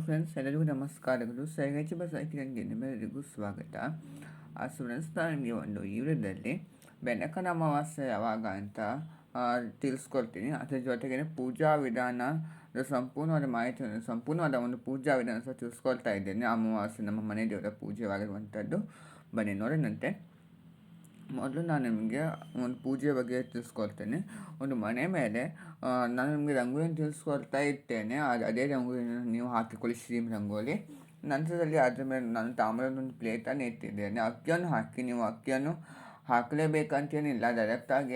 Friends, ಎಲ್ಲರಿಗೂ ನಮಸ್ಕಾರಗಳು. ಸೈಗೈಚಿ bus ಹಾಕಿದಂಗೆ ನಿಮ್ಮೆಲ್ಲರಿಗೂ ಸ್ವಾಗತ. ಫ್ರೆಂಡ್ಸ್, ನಾನು ನಿಮಗೆ ಒಂದು ಈ ವಿಡಿಯೋದಲ್ಲಿ ಬೆನಕನ ಅಮಾವಾಸ್ಯೆ ಯಾವಾಗ ಅಂತ ತಿಳಿಸ್ಕೊಡ್ತೀನಿ. ಅದರ ಜೊತೆಗೆ ಪೂಜಾ ವಿಧಾನದ ಸಂಪೂರ್ಣವಾದ ಒಂದು ಪೂಜಾ ವಿಧಾನ ಸಹ ತಿಳಿಸ್ಕೊಳ್ತಾ ಇದ್ದೇನೆ. ಅಮಾವಾಸ್ಯೆ ನಮ್ಮ ಮನೆ ದೇವರ ಪೂಜೆವಾಗಿರುವಂಥದ್ದು. ಬನ್ನಿ ನೋಡೋಣಂತೆ. ಮೊದಲು ನಾನು ನಿಮಗೆ ಒಂದು ಪೂಜೆ ಬಗ್ಗೆ ತಿಳಿಸ್ಕೊಡ್ತೇನೆ. ಒಂದು ಮನೆ ಮೇಲೆ ನಾನು ನಿಮಗೆ ರಂಗೋಲಿಯನ್ನು ತಿಳಿಸ್ಕೊಡ್ತಾ ಇರ್ತೇನೆ. ಅದೇ ರಂಗೋಲಿಯನ್ನು ನೀವು ಹಾಕಿಕೊಳ್ಳಿ, ಸ್ಟ್ರೀಮ್ ರಂಗೋಲಿ. ನಂತರದಲ್ಲಿ ಅದರ ಮೇಲೆ ನಾನು ತಾಮ್ರದ ಒಂದು ಪ್ಲೇಟನ್ನು ಇಟ್ಟಿದ್ದೇನೆ. ಅಕ್ಕಿಯನ್ನು ಹಾಕಿ, ನೀವು ಅಕ್ಕಿಯನ್ನು ಹಾಕಲೇಬೇಕಂತೇನಿಲ್ಲ, ಡೈರೆಕ್ಟಾಗಿ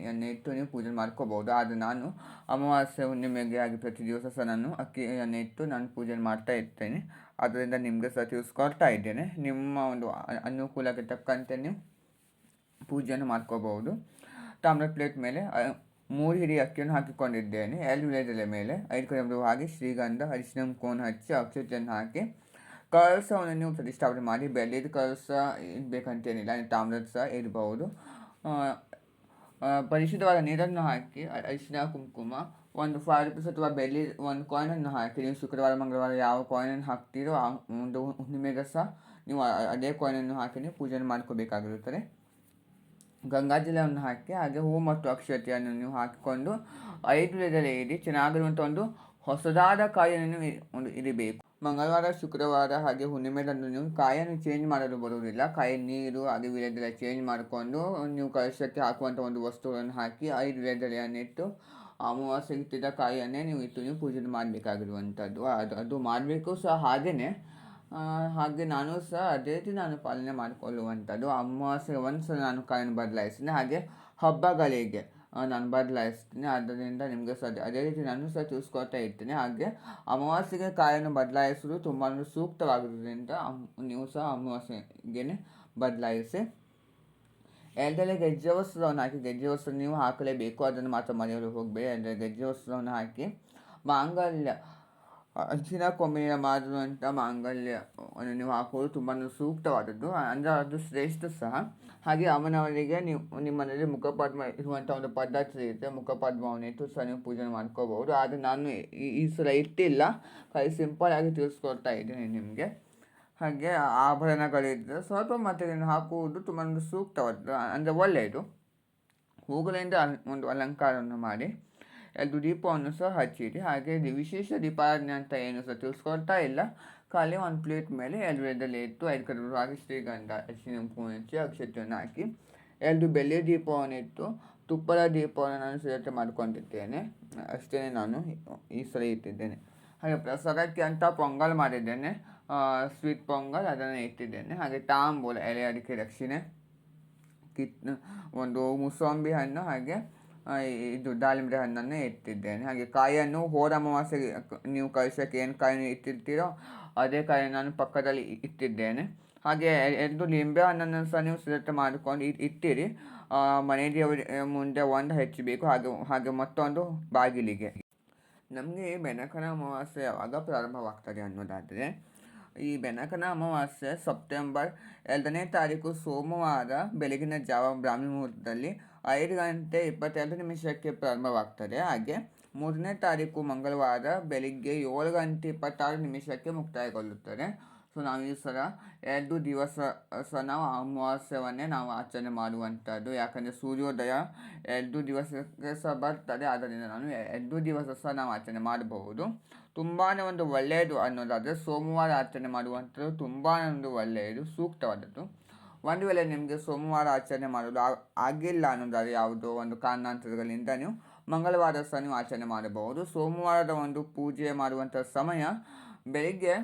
ಎಣ್ಣೆ ಇಟ್ಟು ನೀವು ಪೂಜೆ ಮಾಡ್ಕೋಬೋದು. ಆದರೆ ನಾನು ಅಮಾವಾಸ್ಯೆ ಹುಣ್ಣಿಮೆಗೆ ಆಗಿ ಪ್ರತಿ ದಿವಸ ಸಹ ನಾನು ಅಕ್ಕಿಯನ್ನು ಇಟ್ಟು ನಾನು ಪೂಜೆ ಮಾಡ್ತಾ ಇರ್ತೇನೆ. ಅದರಿಂದ ನಿಮಗೆ ಸಹ ತಿಳಿಸ್ಕೊಡ್ತಾ ಇದ್ದೇನೆ. ನಿಮ್ಮ ಒಂದು ಅನುಕೂಲಕ್ಕೆ ತಕ್ಕಂತೆ ನೀವು ಪೂಜೆಯನ್ನು ಮಾಡ್ಕೋಬಹುದು. ತಾಮ್ರದ ಪ್ಲೇಟ್ ಮೇಲೆ 3 ಹಿಡಿ ಅಕ್ಕಿಯನ್ನು ಹಾಕಿಕೊಂಡಿದ್ದೇನೆ. 2 ವೀಳ್ಯದೆಲೆ ಮೇಲೆ 5 ಕಡೆ ಹಾಕಿ ಶ್ರೀಗಂಧ, ಅರಿಶಿನ ಕೋನ್ ಹಚ್ಚಿ ಅಕ್ಷತೆಯನ್ನು ಹಾಕಿ ಕಳಸವನ್ನು ನೀವು ಪ್ರತಿಷ್ಠಾಪನೆ ಮಾಡಿ. ಬೆಳ್ಳಿದ ಕಳಸ ಇರಬೇಕಂತೇನಿಲ್ಲ, ತಾಮ್ರದ ಸಹ ಇರಬಹುದು. ಪರಿಶುದ್ಧವಾದ ನೀರನ್ನು ಹಾಕಿ ಅರಿಶಿನ, ಕುಂಕುಮ, ಒಂದು ₹5 ಅಥವಾ ಬೆಳ್ಳಿ ಒಂದು ಕಾಯಿನನ್ನು ಹಾಕಿ, ನೀವು ಶುಕ್ರವಾರ ಮಂಗಳವಾರ ಯಾವ ಕಾಯಿನನ್ನು ಹಾಕ್ತೀರೋ ಆ ಒಂದು ಹುಣ್ಣಿಮೆಗೆ ಸಹ ನೀವು ಅದೇ ಕಾಯಿನನ್ನು ಹಾಕಿ ನೀವು ಪೂಜೆಯನ್ನು ಮಾಡ್ಕೋಬೇಕಾಗಿರುತ್ತದೆ. ಗಂಗಾಜಲವನ್ನು ಹಾಕಿ ಹಾಗೆ ಹೂ ಮತ್ತು ಅಕ್ಷತೆಯನ್ನು ನೀವು ಹಾಕಿಕೊಂಡು 5 ವೀಳ್ಯದೆಲೆ ಇಡಿ. ಚೆನ್ನಾಗಿರುವಂಥ ಒಂದು ಹೊಸದಾದ ಕಾಯಿಯನ್ನು ಒಂದು ಇಡಬೇಕು. ಮಂಗಳವಾರ, ಶುಕ್ರವಾರ ಹಾಗೆ ಹುಣ್ಣಿಮೆದಂದು ನೀವು ಕಾಯಿಯನ್ನು ಚೇಂಜ್ ಮಾಡಲು ಬರುವುದಿಲ್ಲ. ಕಾಯಿ ನೀರು ಹಾಗೆ ವೀಳ್ಯದೆಲೆ ಚೇಂಜ್ ಮಾಡಿಕೊಂಡು ನೀವು ಕಳಶಕ್ಕೆ ಹಾಕುವಂಥ ಒಂದು ವಸ್ತುಗಳನ್ನು ಹಾಕಿ 5 ವೀಳ್ಯದೆಲೆಯನ್ನು ಇಟ್ಟು ಅಮಾವಾಸ್ಯೆಗೆ ಇಟ್ಟಿದ್ದ ಕಾಯಿಯನ್ನೇ ನೀವು ಇಟ್ಟು ನೀವು ಪೂಜೆ ಮಾಡಬೇಕಾಗಿರುವಂಥದ್ದು. ಅದು ಮಾಡಬೇಕು ಸಹ ಹಾಗೆ ನಾನು ಸಹ ಅದೇ ರೀತಿ ನಾನು ಪಾಲನೆ ಮಾಡಿಕೊಳ್ಳುವಂಥದ್ದು. ಅಮಾವಾಸ್ಯೆಗೆ ಒಂದು ಸಲ ನಾನು ಕಾಯನ್ನು ಬದಲಾಯಿಸ್ತೀನಿ, ಹಾಗೆ ಹಬ್ಬಗಳಿಗೆ ನಾನು ಬದಲಾಯಿಸ್ತೀನಿ. ಆದ್ದರಿಂದ ನಿಮಗೆ ಸಹ ಅದೇ ರೀತಿ ನಾನು ಸಹ ತಿಳಿಸ್ಕೊಳ್ತಾ ಇರ್ತೀನಿ. ಹಾಗೆ ಅಮಾವಾಸ್ಯೆಗೆ ಕಾಯನ್ನು ಬದಲಾಯಿಸೋದು ತುಂಬ ಸೂಕ್ತವಾಗಿರೋದ್ರಿಂದ ನೀವು ಸಹ ಅಮಾವಾಸ್ಯೆಗೆ ಬದಲಾಯಿಸಿ. ಎಲ್ದೆಲೆ ಗೆಜ್ಜೆ ವಸ್ತ್ರವನ್ನು ಹಾಕಿ, ಗೆಜ್ಜೆ ವಸ್ತ್ರ ನೀವು ಹಾಕಲೇಬೇಕು, ಅದನ್ನು ಮಾತ್ರ ಮನೆಯವರು ಹೋಗಬೇಡಿ. ಎಲ್ದೆಲೆ ಗೆಜ್ಜೆ ವಸ್ತ್ರವನ್ನು ಹಾಕಿ ಮಾಂಗಲ್ಯ, ಹಂಚಿನ ಕೊಂಬಿನಿಂದ ಮಾಡಿರುವಂಥ ಮಾಂಗಲ್ಯವನ್ನು ನೀವು ಹಾಕೋದು ತುಂಬ ಸೂಕ್ತವಾದದ್ದು, ಅಂದರೆ ಅದು ಶ್ರೇಷ್ಠ ಸಹ. ಹಾಗೆ ಅವನವರಿಗೆ ನೀವು ನಿಮ್ಮ ಮನೆಯಲ್ಲಿ ಮುಖಪದ್ಮ ಇರುವಂಥ ಒಂದು ಪದ್ಧತಿ ಇರುತ್ತೆ. ಮುಖಪದ್ಮವನ್ನು ಇಟ್ಟು ಸಹ ನೀವು ಪೂಜೆ ಮಾಡ್ಕೋಬಹುದು. ಆದರೆ ನಾನು ಈ ಸಲ ಇಟ್ಟಿಲ್ಲ, ಸಿಂಪಲ್ ಆಗಿ ತಿಳಿಸ್ಕೊಡ್ತಾ ಇದ್ದೀನಿ ನಿಮಗೆ. ಹಾಗೆ ಆಭರಣಗಳಿದ್ದರೆ ಸ್ವಲ್ಪ ಮಟ್ಟಿಗೆ ಹಾಕುವುದು ತುಂಬ ಸೂಕ್ತವಾದ, ಅಂದರೆ ಒಳ್ಳೆಯದು. ಹೂಗಳಿಂದ ಒಂದು ಅಲಂಕಾರವನ್ನು ಮಾಡಿ 2 ದೀಪವನ್ನು ಸಹ ಹಚ್ಚಿರಿ. ಹಾಗೆ ವಿಶೇಷ ದೀಪಾರಾಧನೆ ಅಂತ ಏನು ಸಹ ತಿಳಿಸ್ಕೊಳ್ತಾ ಇಲ್ಲ. ಖಾಲಿ ಒಂದು ಪ್ಲೇಟ್ ಮೇಲೆ 2 ವೀಳ್ಯದೆಲೆ ಇಟ್ಟು 5 ಕಡೆ ಹಾಕಿ ಶ್ರೀಗಂಧ, ಅರಿಶಿನ ಕುಂಕುಮ ಹಚ್ಚಿ ಅಕ್ಷತೆಯನ್ನು ಹಾಕಿ 2 ಬೆಳ್ಳಿಯ ದೀಪವನ್ನು ಇಟ್ಟು ತುಪ್ಪದ ದೀಪವನ್ನು ನಾನು ಸಿದ್ಧತೆ ಮಾಡಿಕೊಂಡಿದ್ದೇನೆ. ಅಷ್ಟೇ ನಾನು ಈ ಸಲ ಇಟ್ಟಿದ್ದೇನೆ. ಹಾಗೆ ಪ್ರಸಾದಕ್ಕೆ ಅಂತ ಪೊಂಗಲ್ ಮಾಡಿದ್ದೇನೆ, ಸ್ವೀಟ್ ಪೊಂಗಲ್, ಅದನ್ನು ಇಟ್ಟಿದ್ದೇನೆ. ಹಾಗೆ ತಾಂಬೂಲ, ಎಲೆ ಅಡಿಕೆ ದಕ್ಷಿಣೆ, ಒಂದು ಮೂಸಂಬಿ ಹಣ್ಣು, ಹಾಗೆ ಇದು ದಾಳಿಂಬೆ ಹಣ್ಣನ್ನು ಇಟ್ಟಿದ್ದೇನೆ. ಹಾಗೆ ಕಾಯಿಯನ್ನು ಹೋದ ಅಮಾವಾಸ್ಯೆಗೆ ನೀವು ಕಳಶಕ್ಕೆ ಏನು ಕಾಯಿಯನ್ನು ಇಟ್ಟಿರ್ತೀರೋ ಅದೇ ಕಾಯಿಯನ್ನು ನಾನು ಪಕ್ಕದಲ್ಲಿ ಇಟ್ಟಿದ್ದೇನೆ. ಹಾಗೆ 2 ಲಿಂಬೆ ಹಣ್ಣನ್ನು ಸಹ ನೀವು ಸಿದ್ಧತೆ ಮಾಡಿಕೊಂಡು ಇಟ್ಟಿರಿ. ಮನೆ ದೇವರ ಮುಂದೆ ಒಂದು ಹೆಚ್ಚಬೇಕು, ಹಾಗೆ ಮತ್ತೊಂದು ಬಾಗಿಲಿಗೆ. ನಮಗೆ ಬೆನಕನ ಅಮಾವಾಸ್ಯೆ ಯಾವಾಗ ಪ್ರಾರಂಭವಾಗ್ತದೆ ಅನ್ನೋದಾದರೆ, ಈ ಬೆನಕನ ಅಮಾವಾಸ್ಯೆ ಸೆಪ್ಟೆಂಬರ್ 2ನೇ ತಾರೀಕು ಸೋಮವಾರ ಬೆಳಗಿನ ಜಾವ ಬ್ರಾಹ್ಮಿ ಮುಹೂರ್ತದಲ್ಲಿ 5:22 ಪ್ರಾರಂಭವಾಗ್ತದೆ. ಹಾಗೆ 3ನೇ ತಾರೀಕು ಮಂಗಳವಾರ ಬೆಳಿಗ್ಗೆ 7:26 ಮುಕ್ತಾಯಗೊಳ್ಳುತ್ತದೆ. ಸೊ ನಾವು ಈ ಸಲ 2 ದಿವಸ ನಾವು ಅಮಾವಾಸ್ಯವನ್ನೇ ನಾವು ಆಚರಣೆ ಮಾಡುವಂಥದ್ದು. ಯಾಕಂದರೆ ಸೂರ್ಯೋದಯ 2 ದಿವಸಕ್ಕೆ ಸಹ ಬರ್ತದೆ. ಆದ್ದರಿಂದ ನಾನು 2 ದಿವಸ ಸಹ ನಾವು ಆಚರಣೆ ಮಾಡಬಹುದು. ತುಂಬಾ ಒಂದು ಒಳ್ಳೆಯದು ಅನ್ನೋದಾದರೆ ಸೋಮವಾರ ಆಚರಣೆ ಮಾಡುವಂಥದ್ದು ತುಂಬಾ ಒಂದು ಒಳ್ಳೆಯದು, ಸೂಕ್ತವಾದದ್ದು. ಒಂದು ವೇಳೆ ನಿಮಗೆ ಸೋಮವಾರ ಆಚರಣೆ ಮಾಡೋದು ಆಗಿಲ್ಲ ಅನ್ನೋದಾದರೆ ಯಾವುದೋ ಒಂದು ಕಾರಣಾಂತರಗಳಿಂದ ನೀವು ಮಂಗಳವಾರ ಸಹ ನೀವು ಆಚರಣೆ ಮಾಡಬಹುದು. ಸೋಮವಾರದ ಒಂದು ಪೂಜೆ ಮಾಡುವಂಥ ಸಮಯ ಬೆಳಿಗ್ಗೆ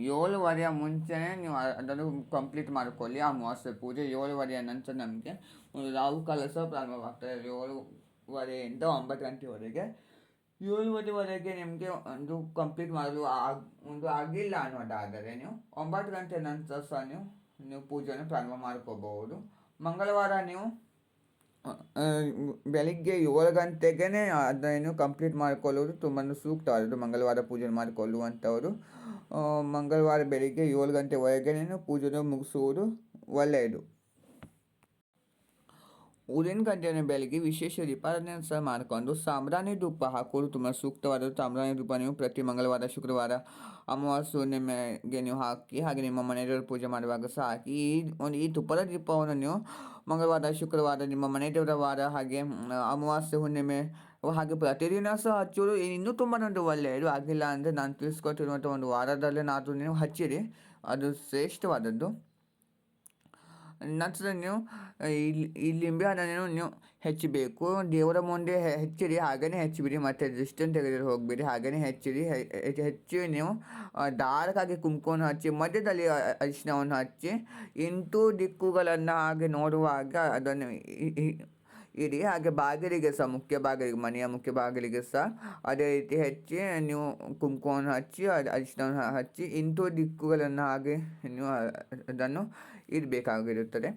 7:30 ಮುಂಚೆನೇ ನೀವು ಅದನ್ನು ಕಂಪ್ಲೀಟ್ ಮಾಡಿಕೊಳ್ಳಿ. ಅಮಾವಾಸ್ಯೆ ಪೂಜೆ 7:30 ನಂತರ ನಮಗೆ ಒಂದು ರಾಹುಕಾಲ ಸಹ ಪ್ರಾರಂಭವಾಗ್ತದೆ. 7:30 9 ಗಂಟೆವರೆಗೆ. 7:30 ನಿಮಗೆ ಒಂದು ಕಂಪ್ಲೀಟ್ ಮಾಡಲು ಆಗಿಲ್ಲ ಅನ್ನೋದಾದರೆ ನೀವು 9 ಗಂಟೆ ನಂತರ ಸಹ ನೀವು ಪೂಜೆಯನ್ನು ಪ್ರಾರಂಭ ಮಾಡ್ಕೋಬಹುದು. ಮಂಗಳವಾರ ನೀವು ಬೆಳಿಗ್ಗೆ 7 ಗಂಟೆಗೆ ಅದನ್ನು ಕಂಪ್ಲೀಟ್ ಮಾಡಿಕೊಳ್ಳುವುದು ತುಂಬ ಸೂಕ್ತವಾದದ್ದು. ಮಂಗಳವಾರ ಪೂಜೆ ಮಾಡಿಕೊಳ್ಳುವಂಥವರು ಮಂಗಳವಾರ ಬೆಳಿಗ್ಗೆ 7 ಗಂಟೆವರೆಗೆ ಪೂಜೆಯನ್ನು ಮುಗಿಸುವುದು ಒಳ್ಳೆಯದು. ಊರಿನ ಗಂಟೆಯನ್ನು ಬೆಳಗ್ಗೆ ವಿಶೇಷ ದೀಪಾರಾಧನೆ ಸಹ ಮಾಡಿಕೊಂಡು ಸಾಂಬ್ರಾಣಿ ಧೂಪ ಹಾಕೋದು ತುಂಬ ಸೂಕ್ತವಾದದ್ದು. ಸಾಂಬ್ರಾಣಿ ಧೂಪ ನೀವು ಪ್ರತಿ ಮಂಗಳವಾರ, ಶುಕ್ರವಾರ, ಅಮಾವಾಸ್ಯೆ ಹುಣ್ಣಿಮೆಗೆ ನೀವು ಹಾಕಿ, ಹಾಗೆ ನಿಮ್ಮ ಮನೆಯವರು ಪೂಜೆ ಮಾಡುವಾಗ ಸಹ ಹಾಕಿ. ಈ ತುಪ್ಪದ ದೀಪವನ್ನು ನೀವು ಮಂಗಳವಾರ, ಶುಕ್ರವಾರ, ನಿಮ್ಮ ಮನೆ ದೇವರ ವಾರ, ಹಾಗೆ ಅಮಾವಾಸ್ಯೆ ಹುಣ್ಣಿಮೆ, ಹಾಗೆ ಪ್ರತಿದಿನ ಸಹ ಹಚ್ಚೋದು ಇನ್ನೂ ತುಂಬ ಒಂದು ಒಳ್ಳೆಯದು. ಆಗಿಲ್ಲ ಅಂದರೆ ನಾನು ತಿಳಿಸ್ಕೊಟ್ಟಿರುವಂಥ ಒಂದು ವಾರದಲ್ಲೇನಾದರೂ ನೀವು ಹಚ್ಚಿರಿ, ಅದು ಶ್ರೇಷ್ಠವಾದದ್ದು. ನಂತರ ನೀವು ಈ ಲಿಂಬೆ ಹಣ್ಣನ್ನು ನೀವು ಹೆಚ್ಚಬೇಕು, ದೇವರ ಮುಂದೆ ಹೆಚ್ಚಿರಿ, ಹಾಗೆಯೇ ಹೆಚ್ಚಿಬಿಡಿ, ಮತ್ತು ದೃಷ್ಟಿಯನ್ನು ತೆಗೆದು ಹೋಗಬೇಡಿ, ಹಾಗೆಯೇ ಹೆಚ್ಚಿರಿ. ಹೆಚ್ಚಿ ನೀವು ಡಾರ್ಕಾಗಿ ಕುಂಕುಮವನ್ನು ಹಚ್ಚಿ, ಮಧ್ಯದಲ್ಲಿ ಅರಿಶಿನವನ್ನು ಹಚ್ಚಿ, 8 ದಿಕ್ಕುಗಳನ್ನು ಹಾಗೆ ನೋಡುವಾಗ ಅದನ್ನು ಇಡಿ. ಹಾಗೆ ಬಾಗಿಲಿಗೆ ಸಹ, ಮುಖ್ಯ ಬಾಗಿಲಿಗೆ, ಮನೆಯ ಮುಖ್ಯ ಬಾಗಿಲಿಗೆ ಸಹ ಅದೇ ರೀತಿ ಹಚ್ಚಿ ನೀವು ಕುಂಕುಮವನ್ನು ಹಚ್ಚಿ, ಅರಿಶಿನವನ್ನು ಹಚ್ಚಿ 8 ದಿಕ್ಕುಗಳನ್ನು ಹಾಗೆ ನೀವು ಅದನ್ನು ಇಡಬೇಕಾಗಿರುತ್ತದೆ.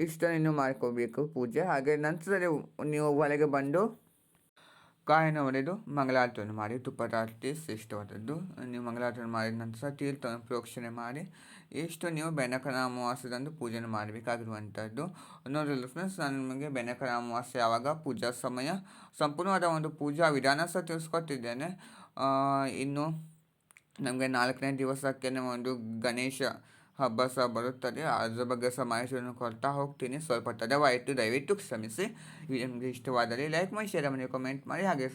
ಇಷ್ಟನ್ನು ಮಾಡ್ಕೋಬೇಕು ಪೂಜೆ. ಹಾಗೆ ನಂತರ ನೀವು ಒಳಗೆ ಬಂದು ಕಾಯನ್ನು ಹೊಡೆದು ಮಂಗಳಾರತಿಯನ್ನು ಮಾಡಿ. ತುಪ್ಪದಾರತಿ ಶ್ರೇಷ್ಠವಾದದ್ದು. ನೀವು ಮಂಗಳಾರತಿಯನ್ನು ಮಾಡಿದ ನಂತರ ತೀರ್ಥವನ್ನು ಪ್ರೋಕ್ಷಣೆ ಮಾಡಿ ಇಷ್ಟು ನೀವು ಬೆನಕನ ಅಮಾವಾಸ್ಯದಂದು ಪೂಜೆಯನ್ನು ಮಾಡಬೇಕಾಗಿರುವಂಥದ್ದು. ನೋಡಿರಲ್ಲ ಫ್ರೆಂಡ್ಸ್, ನಾನು ನಿಮಗೆ ಬೆನಕನ ಅಮಾವಾಸ್ಯೆ ಯಾವಾಗ, ಪೂಜಾ ಸಮಯ, ಸಂಪೂರ್ಣವಾದ ಒಂದು ಪೂಜಾ ವಿಧಾನ ಸಹ ತಿಳಿಸ್ಕೊಟ್ಟಿದ್ದೇನೆ. ಇನ್ನು ನಮಗೆ 4ನೇ ದಿವಸಕ್ಕೆ ಒಂದು ಗಣೇಶ ಹಬ್ಬ ಸಹ ಬರುತ್ತದೆ. ಅದ್ರ ಬಗ್ಗೆ ಸಹ ಮಾಹಿತಿಯನ್ನು ಕೊಡ್ತಾ ಹೋಗ್ತೀನಿ. ಸ್ವಲ್ಪ ತಡವಾಯಿತು, ದಯವಿಟ್ಟು ಕ್ಷಮಿಸಿ. ನಿಮಗೆ ಇಷ್ಟವಾದಲ್ಲಿ ಲೈಕ್ ಮಾಡಿ, ಶೇರ್ ಮಾಡಿ, ಕಮೆಂಟ್ ಮಾಡಿ. ಹಾಗೆ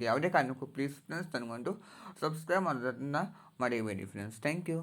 ಯಾವುದೇ ಕಾರಣಕ್ಕೂ ಪ್ಲೀಸ್ ಫ್ರೆಂಡ್ಸ್ ನನಗೊಂದು ಸಬ್ಸ್ಕ್ರೈಬ್ ಮಾಡೋದನ್ನು ಮರೆಯಬೇಡಿ ಫ್ರೆಂಡ್ಸ್. Thank you.